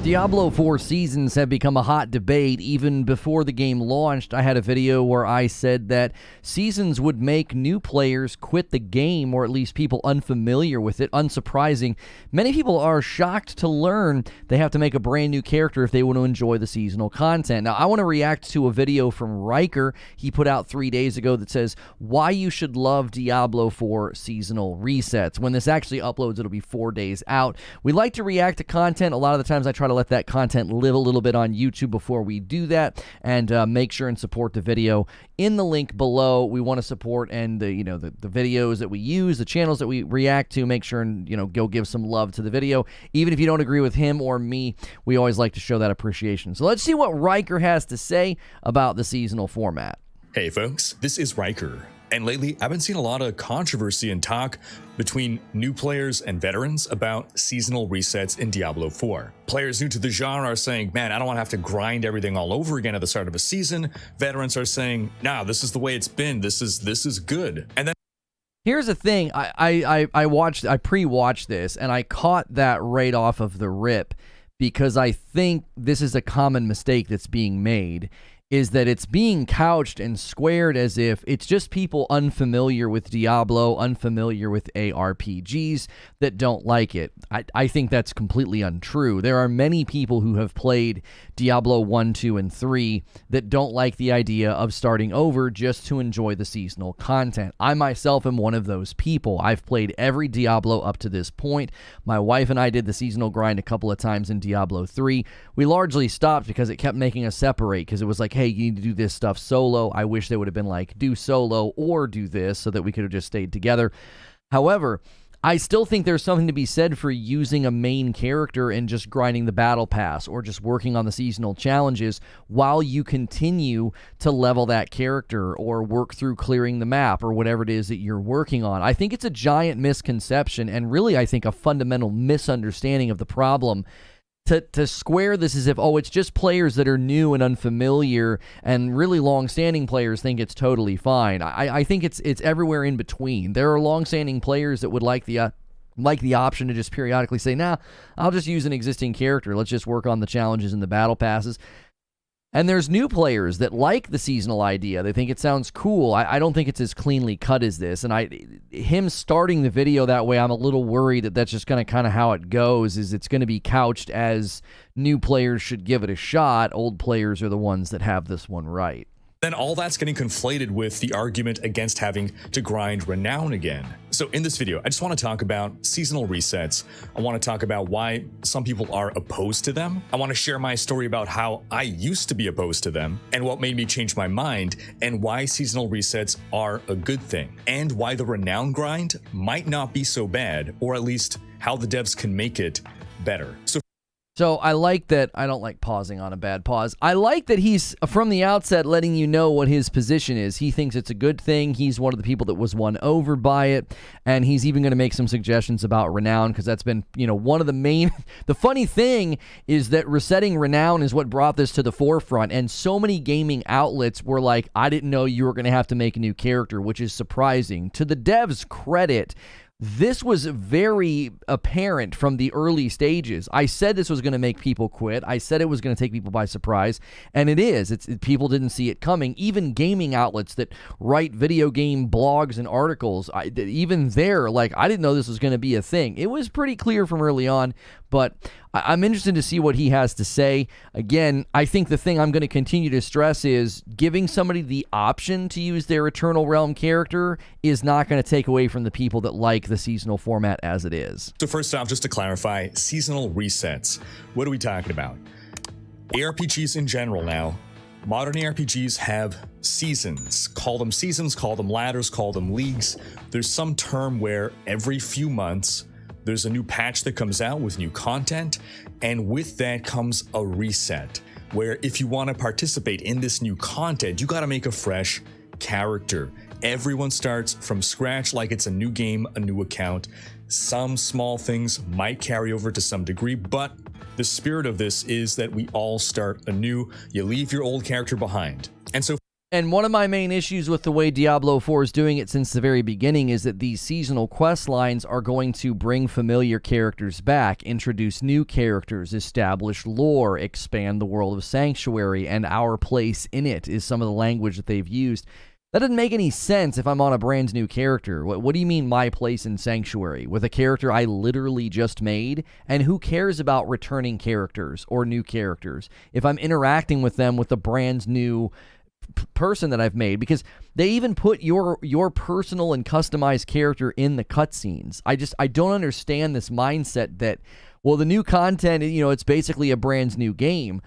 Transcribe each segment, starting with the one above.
Diablo IV seasons have become a hot debate. Even before the game launched, I had a video where I said that seasons would make new players quit the game, or at least people unfamiliar with it. Unsurprising, many people are shocked to learn they have to make a brand new character if they want to enjoy the seasonal content. Now, I want to react to a video from Riker he put out 3 days ago that says why you should love Diablo IV seasonal resets. When this actually uploads, it'll be 4 days out. We like to react to content. A lot of the times I try to let that content live a little bit on YouTube before we do that, and make sure and support the video in the link below. We want to support and the videos that we use, the channels that we react to. Make sure and go give some love to the video, even if you don't agree with him or me. We always like to show that appreciation. So let's see what Riker has to say about the seasonal format. Hey folks, this is Riker. And lately, I've been seeing a lot of controversy and talk between new players and veterans about seasonal resets in Diablo IV. Players new to the genre are saying, man, I don't want to have to grind everything all over again at the start of a season. Veterans are saying, nah, this is the way it's been. This is good. And then here's the thing, I pre-watched this, and I caught that right off of the rip, because I think this is a common mistake that's being made, is that it's being couched and squared as if it's just people unfamiliar with Diablo, unfamiliar with ARPGs that don't like it. I think that's completely untrue. There are many people who have played Diablo 1, 2, and 3 that don't like the idea of starting over just to enjoy the seasonal content. I myself am one of those people. I've played every Diablo up to this point. My wife and I did the seasonal grind a couple of times in Diablo 3. We largely stopped because it kept making us separate, because it was like, hey, you need to do this stuff solo. I wish they would have been like, do solo or do this, so that we could have just stayed together. However, I still think there's something to be said for using a main character and just grinding the battle pass, or just working on the seasonal challenges while you continue to level that character or work through clearing the map or whatever it is that you're working on. I think it's a giant misconception, and really I think a fundamental misunderstanding of the problem, to square this as if, oh, it's just players that are new and unfamiliar, and really long-standing players think it's totally fine. I think it's everywhere in between. There are long-standing players that would like the option to just periodically say, nah, I'll just use an existing character. Let's just work on the challenges and the battle passes. And there's new players that like the seasonal idea. They think it sounds cool. I don't think it's as cleanly cut as this. And him starting the video that way, I'm a little worried that that's just kind of how it goes, is it's going to be couched as new players should give it a shot. Old players are the ones that have this one right. Then all that's getting conflated with the argument against having to grind Renown again. So in this video, I just want to talk about seasonal resets. I want to talk about why some people are opposed to them. I want to share my story about how I used to be opposed to them, and what made me change my mind, and why seasonal resets are a good thing, and why the Renown grind might not be so bad, or at least how the devs can make it better. So I like that. I don't like pausing on a bad pause. I like that he's, from the outset, letting you know what his position is. He thinks it's a good thing. He's one of the people that was won over by it, and he's even going to make some suggestions about Renown, because that's been, one of the main... The funny thing is that resetting Renown is what brought this to the forefront, and so many gaming outlets were like, I didn't know you were going to have to make a new character, which is surprising. To the devs' credit, this was very apparent from the early stages. I said this was going to make people quit. I said it was going to take people by surprise, and it is. People didn't see it coming. Even gaming outlets that write video game blogs and articles, even they're like, I didn't know this was going to be a thing. It was pretty clear from early on, but I'm interested to see what he has to say. Again, I think the thing I'm going to continue to stress is giving somebody the option to use their Eternal Realm character is not going to take away from the people that like the seasonal format as it is. So first off, just to clarify, seasonal resets. What are we talking about? ARPGs in general now. Modern ARPGs have seasons. Call them seasons, call them ladders, call them leagues. There's some term where every few months there's a new patch that comes out with new content, and with that comes a reset, where if you want to participate in this new content, you got to make a fresh character. Everyone starts from scratch like it's a new game, a new account. Some small things might carry over to some degree, but the spirit of this is that we all start anew. You leave your old character behind. And so And one of my main issues with the way Diablo IV is doing it since the very beginning is that these seasonal quest lines are going to bring familiar characters back, introduce new characters, establish lore, expand the world of Sanctuary, and our place in it is some of the language that they've used. That doesn't make any sense if I'm on a brand new character. What do you mean my place in Sanctuary? With a character I literally just made? And who cares about returning characters or new characters if I'm interacting with them with a brand new person that I've made? Because they even put your personal and customized character in the cutscenes. I don't understand this mindset that, well, the new content, it's basically a brand new game.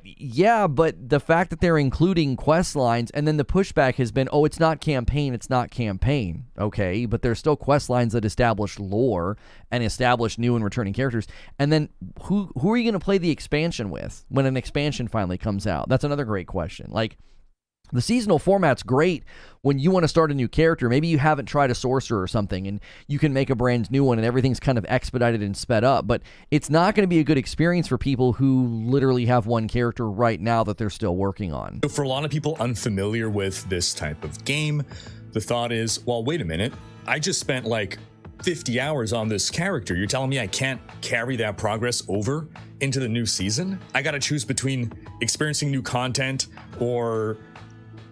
Yeah, but the fact that they're including quest lines, and then the pushback has been, oh, it's not campaign. Okay, but there's still quest lines that establish lore and establish new and returning characters. And then who are you going to play the expansion with when an expansion finally comes out? That's another great question. Like, the seasonal format's great when you want to start a new character. Maybe you haven't tried a sorcerer or something, and you can make a brand new one, and everything's kind of expedited and sped up. But it's not going to be a good experience for people who literally have one character right now that they're still working on. So for a lot of people unfamiliar with this type of game, the thought is, well, wait a minute. I just spent like 50 hours on this character. You're telling me I can't carry that progress over into the new season? I got to choose between experiencing new content or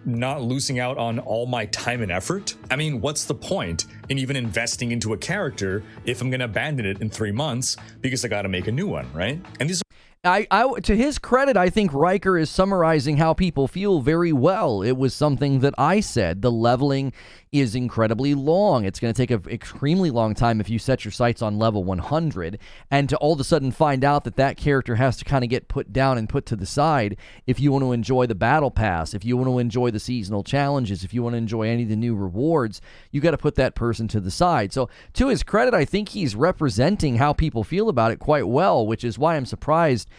not losing out on all my time and effort? I mean, what's the point in even investing into a character if I'm going to abandon it in 3 months because I got to make a new one, right? And these to his credit, I think Riker is summarizing how people feel very well. It was something that I said. The leveling is incredibly long. It's going to take an extremely long time if you set your sights on level 100, and to all of a sudden find out that character has to kind of get put down and put to the side if you want to enjoy the battle pass, if you want to enjoy the seasonal challenges, if you want to enjoy any of the new rewards, you got to put that person to the side. So to his credit, I think he's representing how people feel about it quite well, which is why I'm surprised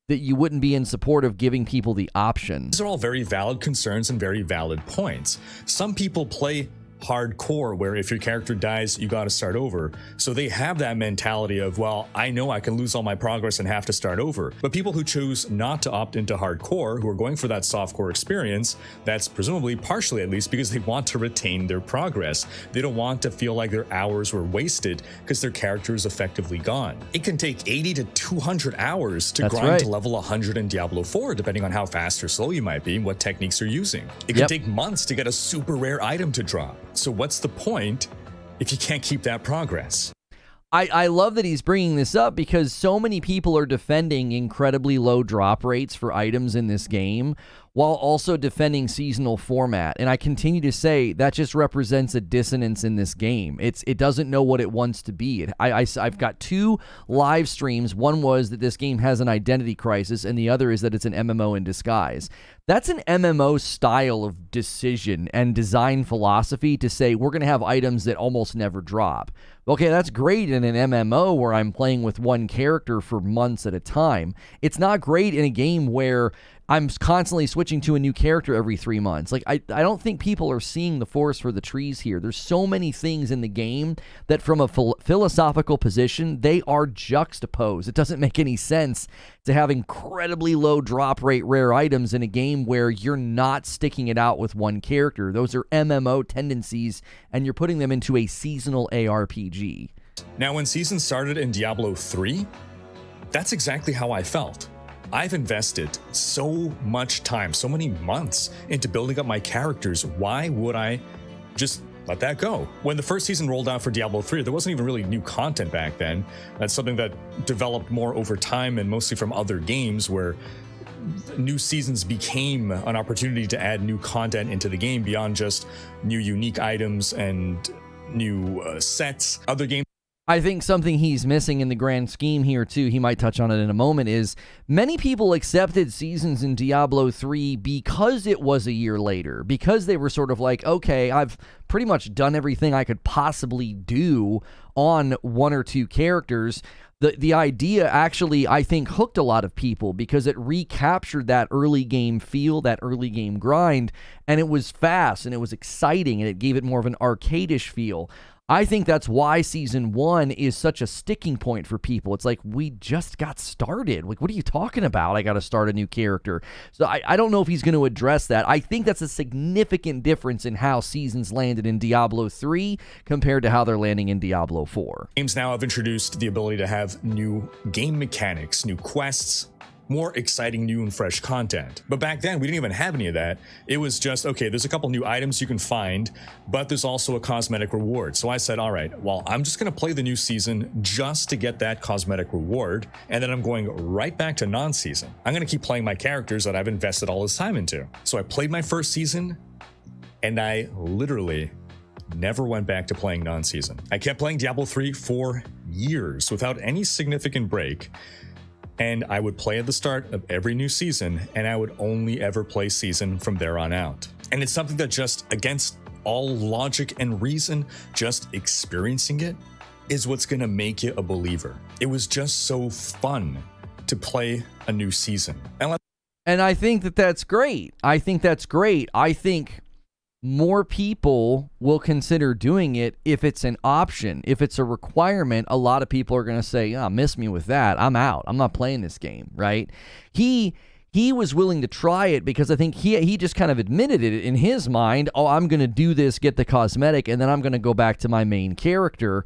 that you wouldn't be in support of giving people the option. These are all very valid concerns and very valid points. Some people play hardcore, where if your character dies, you got to start over. So they have that mentality of, well, I know I can lose all my progress and have to start over. But people who choose not to opt into hardcore, who are going for that softcore experience, that's presumably partially at least because they want to retain their progress. They don't want to feel like their hours were wasted because their character is effectively gone. It can take 80 to 200 hours to grind to level 100 in Diablo IV, depending on how fast or slow you might be and what techniques you're using. It can take months to get a super rare item to drop. So what's the point if you can't keep that progress? I love that he's bringing this up because so many people are defending incredibly low drop rates for items in this game while also defending seasonal format. And I continue to say that just represents a dissonance in this game. It doesn't know what it wants to be. I've got 2 live streams. One was that this game has an identity crisis, and the other is that it's an MMO in disguise. That's an MMO style of decision and design philosophy to say we're going to have items that almost never drop. Okay, that's great in an MMO where I'm playing with one character for months at a time. It's not great in a game where I'm constantly switching to a new character every 3 months. Like, I don't think people are seeing the forest for the trees here. There's so many things in the game that from a philosophical position, they are juxtaposed. It doesn't make any sense to have incredibly low drop rate rare items in a game where you're not sticking it out with one character. Those are MMO tendencies, and you're putting them into a seasonal ARPG. Now, when season started in Diablo 3, that's exactly how I felt. I've invested so much time, so many months into building up my characters. Why would I just let that go? When the first season rolled out for Diablo 3, there wasn't even really new content back then. That's something that developed more over time and mostly from other games where new seasons became an opportunity to add new content into the game beyond just new unique items and new sets. Other games. I think something he's missing in the grand scheme here, too, he might touch on it in a moment, is many people accepted seasons in Diablo 3 because it was a year later, because they were sort of like, okay, I've pretty much done everything I could possibly do on 1 or 2 characters. The idea actually, I think, hooked a lot of people because it recaptured that early game feel, that early game grind, and it was fast, and it was exciting, and it gave it more of an arcade-ish feel. I think that's why season 1 is such a sticking point for people. It's like, we just got started. Like, what are you talking about? I got to start a new character. So I don't know if he's going to address that. I think that's a significant difference in how seasons landed in Diablo 3 compared to how they're landing in Diablo 4. Games now have introduced the ability to have new game mechanics, new quests, more exciting, new and fresh content. But back then, we didn't even have any of that. It was just, okay, there's a couple new items you can find, but there's also a cosmetic reward. So I said, all right, well, I'm just gonna play the new season just to get that cosmetic reward, and then I'm going right back to non-season. I'm gonna keep playing my characters that I've invested all this time into. So I played my first season, and I literally never went back to playing non-season. I kept playing Diablo 3 for years without any significant break. And I would play at the start of every new season, and I would only ever play season from there on out. And it's something that, just against all logic and reason, just experiencing it is what's gonna make you a believer. It was just so fun to play a new season. And I think that that's great. I think that's great. I think more people will consider doing it if it's an option. If it's a requirement, a lot of people are going to say, oh, miss me with that. I'm out. I'm not playing this game, right? He was willing to try it because I think he just kind of admitted it in his mind. Oh, I'm going to do this, get the cosmetic, and then I'm going to go back to my main character.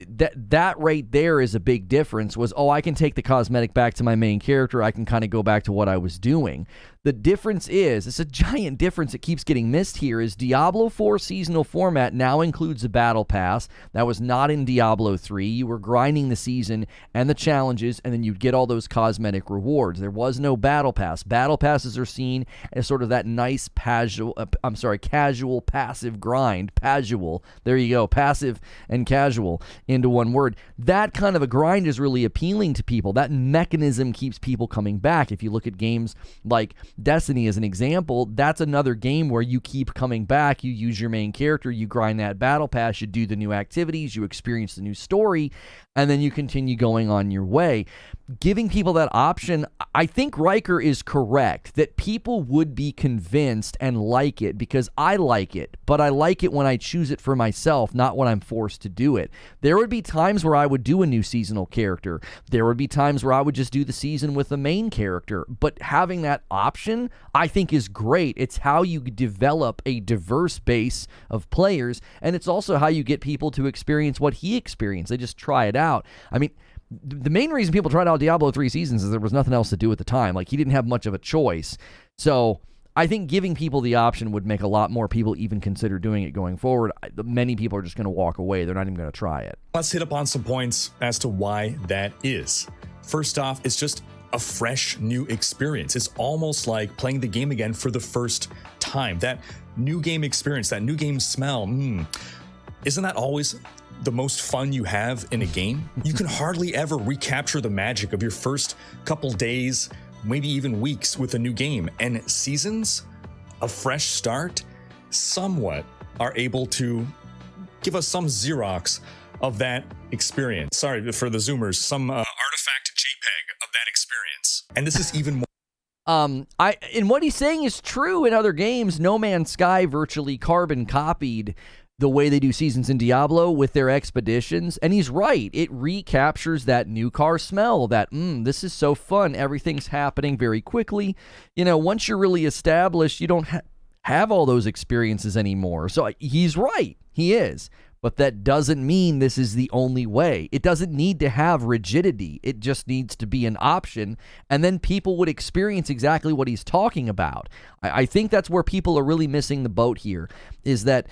That right there is a big difference. Was, oh, I can take the cosmetic back to my main character. I can kind of go back to what I was doing. The difference is, it's a giant difference that keeps getting missed here, is Diablo 4 seasonal format now includes a battle pass. That was not in Diablo 3. You were grinding the season and the challenges, and then you'd get all those cosmetic rewards. There was no battle pass. Battle passes are seen as sort of that nice casual passive grind. Casual. There you go. Passive and casual into one word. That kind of a grind is really appealing to people. That mechanism keeps people coming back. If you look at games like Destiny as an example, that's another game where you keep coming back. You use your main character, you grind that battle pass, you do the new activities, you experience the new story, and then you continue going on your way. Giving people that option, I think Riker is correct that people would be convinced and like it because I like it, but I like it when I choose it for myself, not when I'm forced to do it. There would be times where I would do a new seasonal character. There would be times where I would just do the season with the main character, but having that option, I think, is great. It's how you develop a diverse base of players, and it's also how you get people to experience what he experienced. They just try it out. I mean, the main reason people tried out Diablo 3 seasons is there was nothing else to do at the time. Like, he didn't have much of a choice. So I think giving people the option would make a lot more people even consider doing it going forward. Many people are just going to walk away. They're not even going to try it. Let's hit upon some points as to why that is. First off, it's just a fresh new experience. It's almost like playing the game again for the first time. That new game experience, that new game smell, isn't that always the most fun you have in a game? You can hardly ever recapture the magic of your first couple days, maybe even weeks with a new game. And seasons, a fresh start, somewhat are able to give us some Xerox of that experience. Sorry for the Zoomers, some artifact JPEG of that experience. And this is even more. And what he's saying is true in other games. No Man's Sky virtually carbon copied the way they do seasons in Diablo with their expeditions, and he's right. It recaptures that new car smell, that, this is so fun, everything's happening very quickly. You know, once you're really established, you don't have all those experiences anymore. So he's right, he is. But that doesn't mean this is the only way. It doesn't need to have rigidity. It just needs to be an option, and then people would experience exactly what he's talking about. I think that's where people are really missing the boat here, is that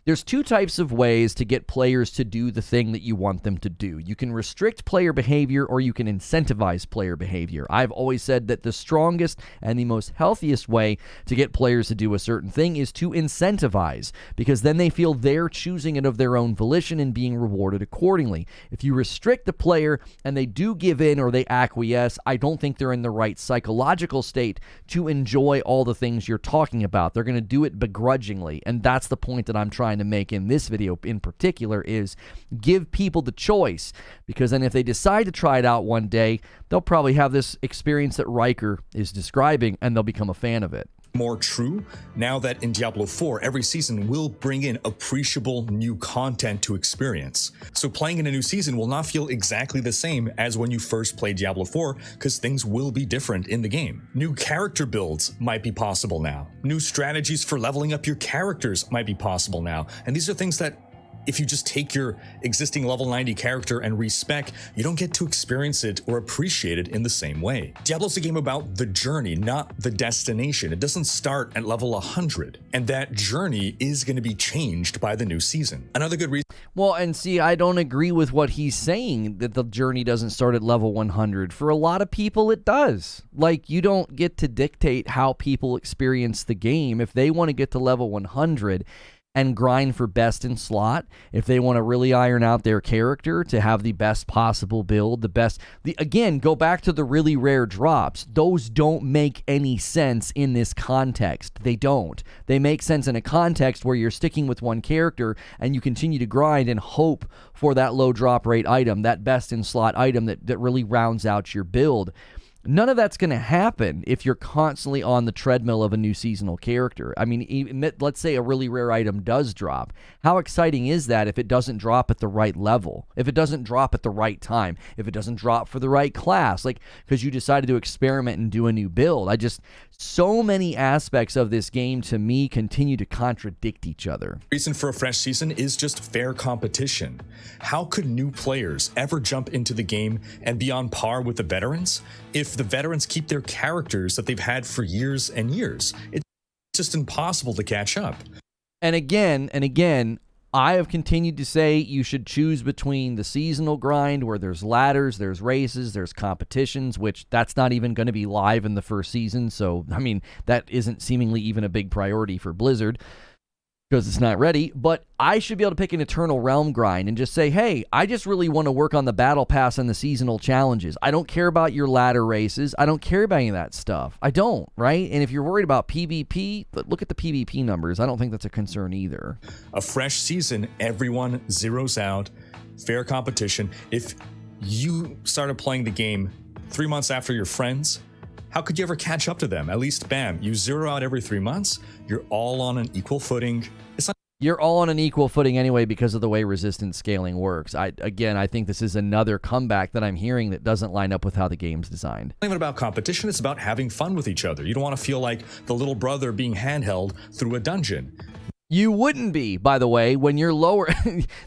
there's two types of ways to get players to do the thing that you want them to do. You can restrict player behavior, or you can incentivize player behavior. I've always said that the strongest and the most healthiest way to get players to do a certain thing is to incentivize, because then they feel they're choosing it of their own volition and being rewarded accordingly. If you restrict the player and they do give in or they acquiesce, I don't think they're in the right psychological state to enjoy all the things you're talking about. They're going to do it begrudgingly, and that's the point that I'm trying to make in this video in particular, is give people the choice, because then if they decide to try it out one day, they'll probably have this experience that Riker is describing, and they'll become a fan of it. more true now that in Diablo IV, every season will bring in appreciable new content to experience. So playing in a new season will not feel exactly the same as when you first played Diablo IV, because things will be different in the game. New character builds might be possible now. New strategies for leveling up your characters might be possible now. And these are things that if you just take your existing level 90 character and respec, you don't get to experience it or appreciate it in the same way. Diablo's a game about the journey, not the destination. It doesn't start at level 100, and that journey is going to be changed by the new season. Another good reason. Well, and see, I don't agree with what he's saying, that the journey doesn't start at level 100. For a lot of people, it does. Like, you don't get to dictate how people experience the game. If they want to get to level 100 and grind for best in slot, if they want to really iron out their character to have the best possible build, again, go back to the really rare drops. Those don't make any sense in this context. They don't. They make sense in a context where you're sticking with one character and you continue to grind and hope for that low drop rate item, that best in slot item that really rounds out your build. None of that's going to happen if you're constantly on the treadmill of a new seasonal character. I mean, let's say a really rare item does drop. How exciting is that if it doesn't drop at the right level? If it doesn't drop at the right time? If it doesn't drop for the right class? Like, because you decided to experiment and do a new build. So many aspects of this game, to me, continue to contradict each other. Reason for a fresh season is just fair competition. How could new players ever jump into the game and be on par with the veterans if the veterans keep their characters that they've had for years and years? It's just impossible to catch up. And again, I have continued to say you should choose between the seasonal grind, where there's ladders, there's races, there's competitions, which that's not even going to be live in the first season. So, I mean, that isn't seemingly even a big priority for Blizzard, because it's not ready. But I should be able to pick an Eternal Realm grind and just say, hey, I just really want to work on the battle pass and the seasonal challenges. I don't care about your ladder races. I don't care about any of that stuff. I don't, right? And if you're worried about PvP, look at the PvP numbers. I don't think that's a concern either. A fresh season, everyone zeroes out, fair competition. If you started playing the game 3 months after your friends, how could you ever catch up to them? At least, bam, you zero out every 3 months. You're all on an equal footing. You're all on an equal footing anyway because of the way resistance scaling works. I think this is another comeback that I'm hearing that doesn't line up with how the game's designed. It's not even about competition. It's about having fun with each other. You don't want to feel like the little brother being handheld through a dungeon. You wouldn't be, by the way, when you're lower.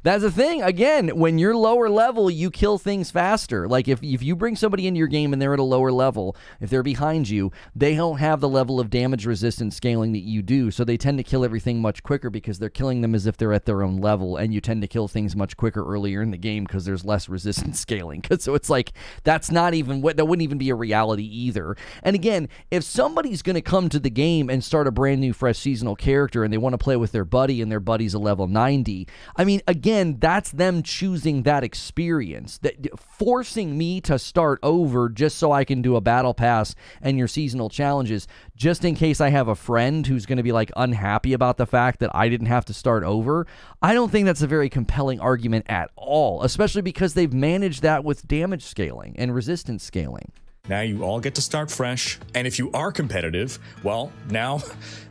That's the thing. Again, when you're lower level, you kill things faster. Like if you bring somebody into your game and they're at a lower level, if they're behind you, they don't have the level of damage resistance scaling that you do. So they tend to kill everything much quicker because they're killing them as if they're at their own level. And you tend to kill things much quicker earlier in the game because there's less resistance scaling. So it's like, that wouldn't even be a reality either. And again, if somebody's going to come to the game and start a brand new fresh seasonal character and they want to play with their buddy and their buddy's a level 90. I mean, again, that's them choosing that experience. That forcing me to start over just so I can do a battle pass and your seasonal challenges, just in case I have a friend who's going to be like unhappy about the fact that I didn't have to start over. I don't think that's a very compelling argument at all, especially because they've managed that with damage scaling and resistance scaling. Now you all get to start fresh, and if you are competitive, well, now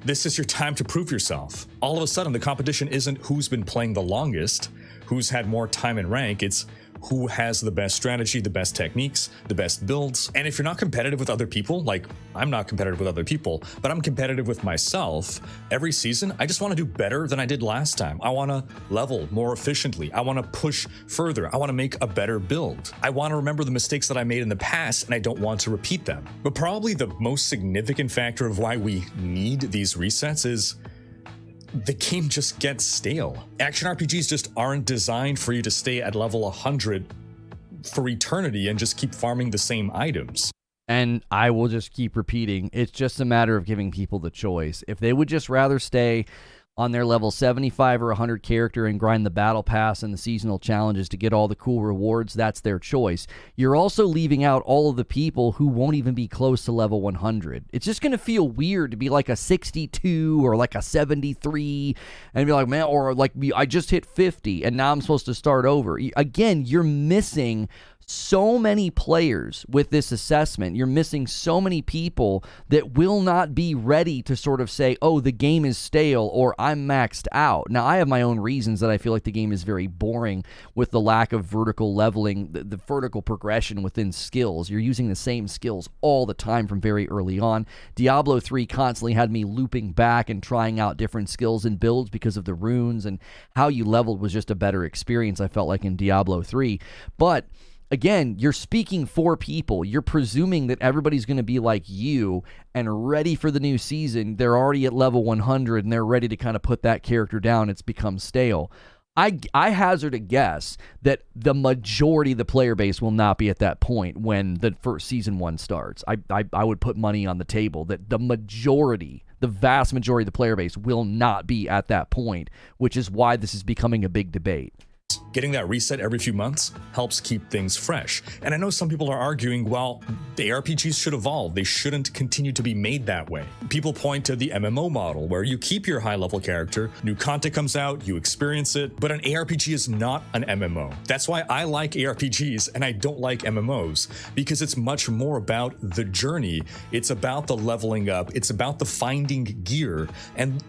this is your time to prove yourself. All of a sudden, the competition isn't who's been playing the longest, who's had more time in rank, it's who has the best strategy, the best techniques, the best builds. And if you're not competitive with other people, like I'm not competitive with other people, but I'm competitive with myself, every season, I just want to do better than I did last time. I want to level more efficiently. I want to push further. I want to make a better build. I want to remember the mistakes that I made in the past, and I don't want to repeat them. But probably the most significant factor of why we need these resets is the game just gets stale. Action RPGs just aren't designed for you to stay at level 100 for eternity and just keep farming the same items. And I will just keep repeating, it's just a matter of giving people the choice. If they would just rather stay on their level 75 or 100 character and grind the battle pass and the seasonal challenges to get all the cool rewards, that's their choice. You're also leaving out all of the people who won't even be close to level 100. It's just going to feel weird to be like a 62 or like a 73 and be like, man, or like I just hit 50 and now I'm supposed to start over. Again, you're missing so many players with this assessment. You're missing so many people that will not be ready to sort of say, oh, the game is stale or I'm maxed out. Now, I have my own reasons that I feel like the game is very boring with the lack of vertical leveling, the vertical progression within skills. You're using the same skills all the time from very early on. Diablo 3 constantly had me looping back and trying out different skills and builds because of the runes, and how you leveled was just a better experience, I felt like, in Diablo 3. But again, you're speaking for people. You're presuming that everybody's going to be like you and ready for the new season. They're already at level 100 and they're ready to kind of put that character down. It's become stale. I hazard a guess that the majority of the player base will not be at that point when the first season 1 starts. I would put money on the table that the vast majority of the player base will not be at that point, which is why this is becoming a big debate. Getting that reset every few months helps keep things fresh. And I know some people are arguing, well, the ARPGs should evolve. They shouldn't continue to be made that way. People point to the MMO model, where you keep your high-level character, new content comes out, you experience it, but an ARPG is not an MMO. That's why I like ARPGs and I don't like MMOs, because it's much more about the journey. It's about the leveling up. It's about the finding gear, and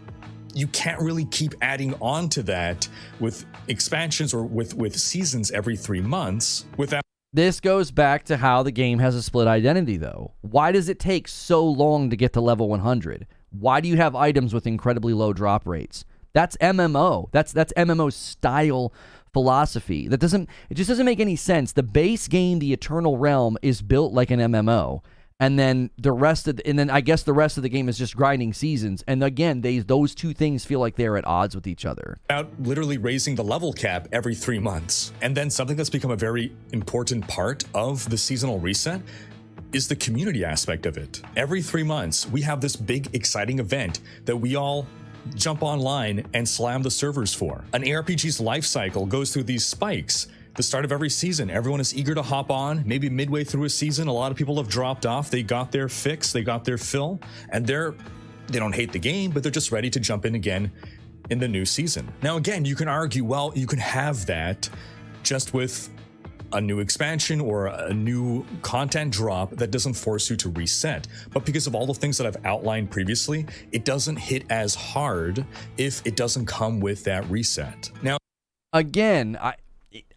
you can't really keep adding on to that with expansions or with seasons every 3 months without. This goes back to how the game has a split identity, though. Why does it take so long to get to level 100? Why do you have items with incredibly low drop rates? That's MMO. That's MMO style philosophy. It just doesn't make any sense. The base game, the Eternal Realm, is built like an MMO. And then I guess the rest of the game is just grinding seasons. And again, those two things feel like they're at odds with each other. About literally raising the level cap every 3 months. And then something that's become a very important part of the seasonal reset is the community aspect of it. Every 3 months, we have this big, exciting event that we all jump online and slam the servers for. An ARPG's life cycle goes through these spikes. The start of every season, everyone is eager to hop on. Maybe midway through a season, a lot of people have dropped off. They got their fix, they got their fill, and they don't hate the game, but they're just ready to jump in again in the new season. Now, again, you can argue, well, you can have that just with a new expansion or a new content drop that doesn't force you to reset. But because of all the things that I've outlined previously, it doesn't hit as hard if it doesn't come with that reset. Now, again,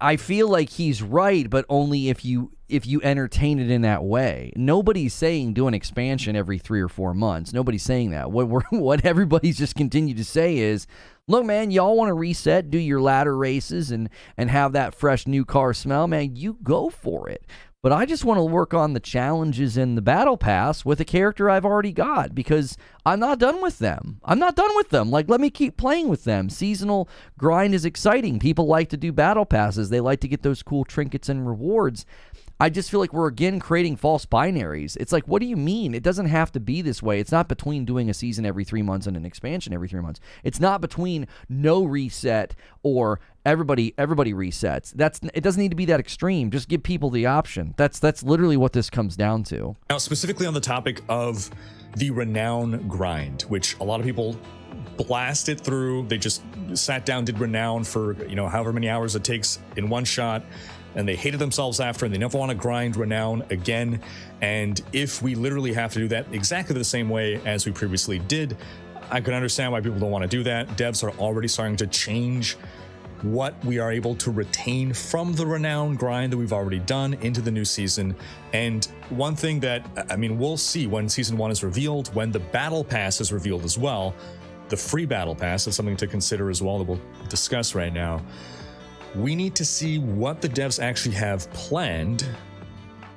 I feel like he's right, but only if you entertain it in that way. Nobody's saying do an expansion every 3 or 4 months. Nobody's saying that. What everybody's just continued to say is, look, man, y'all want to reset, do your ladder races and have that fresh new car smell, man, you go for it. But I just want to work on the challenges in the battle pass with a character I've already got, because I'm not done with them. Like, let me keep playing with them. Seasonal grind is exciting. People like to do battle passes. They like to get those cool trinkets and rewards. I just feel like we're again creating false binaries. It's like, what do you mean? It doesn't have to be this way. It's not between doing a season every 3 months and an expansion every 3 months. It's not between no reset or everybody resets. It doesn't need to be that extreme. Just give people the option. That's literally what this comes down to. Now, specifically on the topic of the Renown grind, which a lot of people blasted through. They just sat down, did Renown for however many hours it takes in one shot, and they hated themselves after, and they never want to grind Renown again. And if we literally have to do that exactly the same way as we previously did, I can understand why people don't want to do that. Devs are already starting to change what we are able to retain from the Renown grind that we've already done into the new season. And one thing that, we'll see when Season 1 is revealed, when the Battle Pass is revealed as well. The free Battle Pass is something to consider as well that we'll discuss right now. We need to see what the devs actually have planned.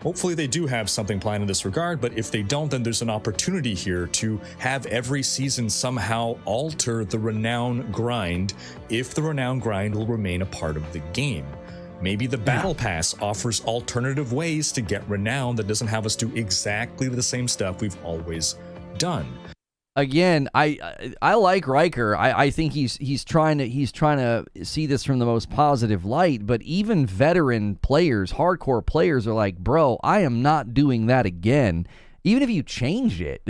Hopefully they do have something planned in this regard, but if they don't, then there's an opportunity here to have every season somehow alter the Renown grind if the Renown grind will remain a part of the game. Maybe the Battle Pass offers alternative ways to get Renown that doesn't have us do exactly the same stuff we've always done. Again, I like Riker. I think he's trying to see this from the most positive light. But even veteran players, hardcore players, are like, bro, I am not doing that again. Even if you change it,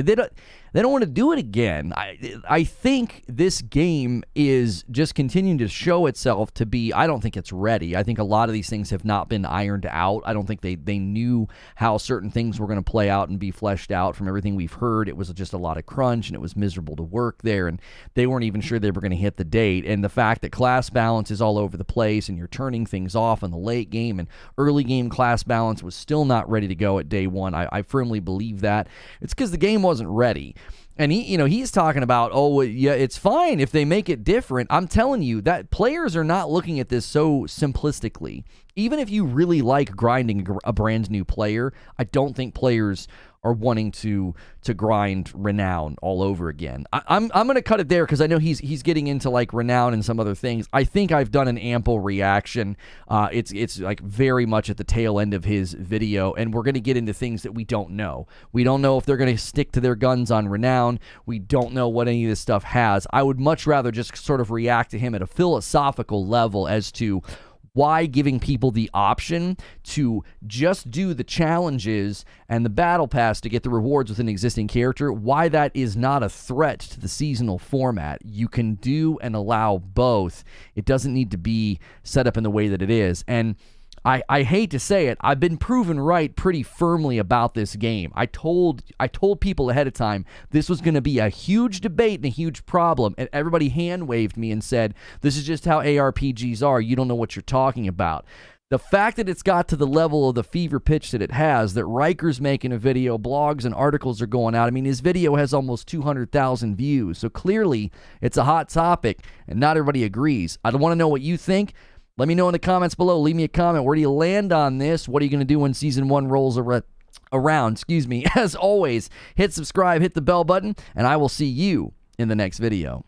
They don't want to do it again. I think this game is just continuing to show itself to be, I don't think it's ready. I think a lot of these things have not been ironed out. I don't think they knew how certain things were going to play out and be fleshed out. From everything we've heard, it was just a lot of crunch, and it was miserable to work there, and they weren't even sure they were going to hit the date. And the fact that class balance is all over the place, and you're turning things off in the late game, and early game class balance was still not ready to go at day one. I firmly believe that. It's because the game wasn't ready. And he's talking about, oh, yeah, it's fine if they make it different. I'm telling you that players are not looking at this so simplistically. Even if you really like grinding a brand new player, I don't think players are wanting to grind Renown all over again. I'm going to cut it there because I know he's getting into like Renown and some other things. I think I've done an ample reaction. It's like very much at the tail end of his video, and we're going to get into things that we don't know. We don't know if they're going to stick to their guns on Renown. We don't know what any of this stuff has. I would much rather just sort of react to him at a philosophical level as to why giving people the option to just do the challenges and the battle pass to get the rewards with an existing character, why that is not a threat to the seasonal format. You can do and allow both. It doesn't need to be set up in the way that it is. And I hate to say it, I've been proven right pretty firmly about this game. I told people ahead of time this was going to be a huge debate and a huge problem, and everybody hand-waved me and said, this is just how ARPGs are. You don't know what you're talking about. The fact that it's got to the level of the fever pitch that it has, that Riker's making a video, blogs and articles are going out. I mean, his video has almost 200,000 views, so clearly it's a hot topic, and not everybody agrees. I don't want to know what you think. Let me know in the comments below. Leave me a comment. Where do you land on this? What are you going to do when Season 1 rolls around? As always, hit subscribe, hit the bell button, and I will see you in the next video.